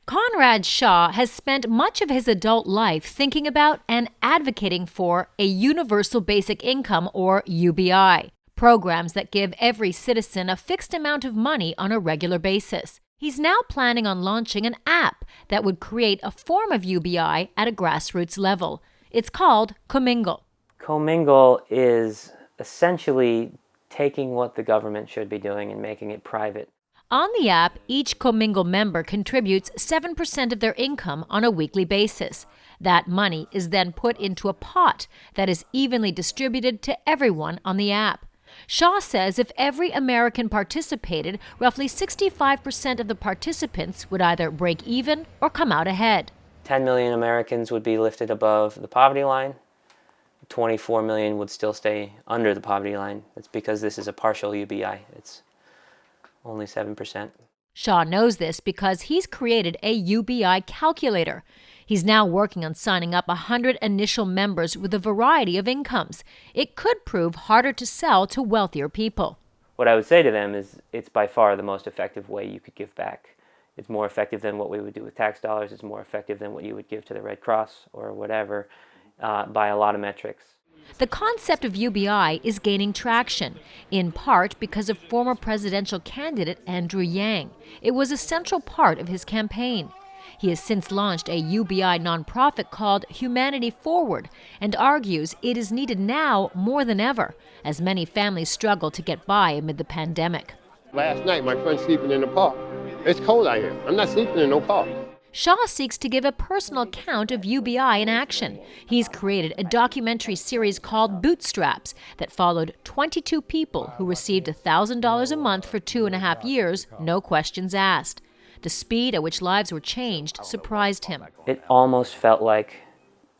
Conrad Shaw has spent much of his adult life thinking about and advocating for a universal basic income, or UBI, programs that give every citizen a fixed amount of money on a regular basis. He's now planning on launching an app that would create a form of UBI at a grassroots level. It's called Commingle. Commingle is essentially taking what the government should be doing and making it private. On the app, each Commingle member contributes 7% of their income on a weekly basis. That money is then put into a pot that is evenly distributed to everyone on the app. Shaw says if every American participated, roughly 65% of the participants would either break even or come out ahead. 10 million Americans would be lifted above the poverty line. 24 million would still stay under the poverty line. That's because this is a partial UBI. It's only 7%. Shaw knows this because he's created a UBI calculator. He's now working on signing up 100 initial members with a variety of incomes. It could prove harder to sell to wealthier people. What I would say to them is it's by far the most effective way you could give back. It's more effective than what we would do with tax dollars. It's more effective than what you would give to the Red Cross or whatever, by a lot of metrics. The concept of UBI is gaining traction, in part because of former presidential candidate Andrew Yang. It was a central part of his campaign. He has since launched a UBI nonprofit called Humanity Forward and argues it is needed now more than ever, as many families struggle to get by amid the pandemic. Last night, my friend's sleeping in the park. It's cold out here. I'm not sleeping in no park. Shaw seeks to give a personal account of UBI in action. He's created a documentary series called Bootstraps that followed 22 people who received $1,000 a month for 2.5 years, no questions asked. The speed at which lives were changed surprised him. It almost felt like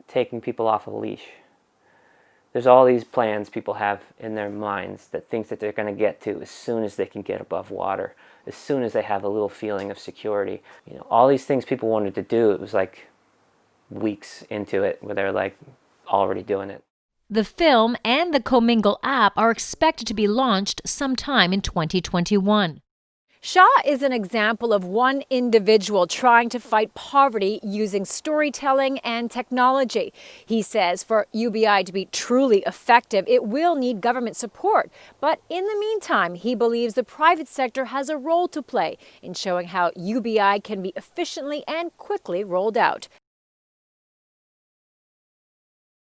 taking people off a leash. There's all these plans people have in their minds that think that they're going to get to as soon as they can get above water, as soon as they have a little feeling of security. You know, all these things people wanted to do, it was like weeks into it where they're like already doing it. The film and the Commingle app are expected to be launched sometime in 2021. Shaw is an example of one individual trying to fight poverty using storytelling and technology. He says for UBI to be truly effective, it will need government support. But in the meantime, he believes the private sector has a role to play in showing how UBI can be efficiently and quickly rolled out.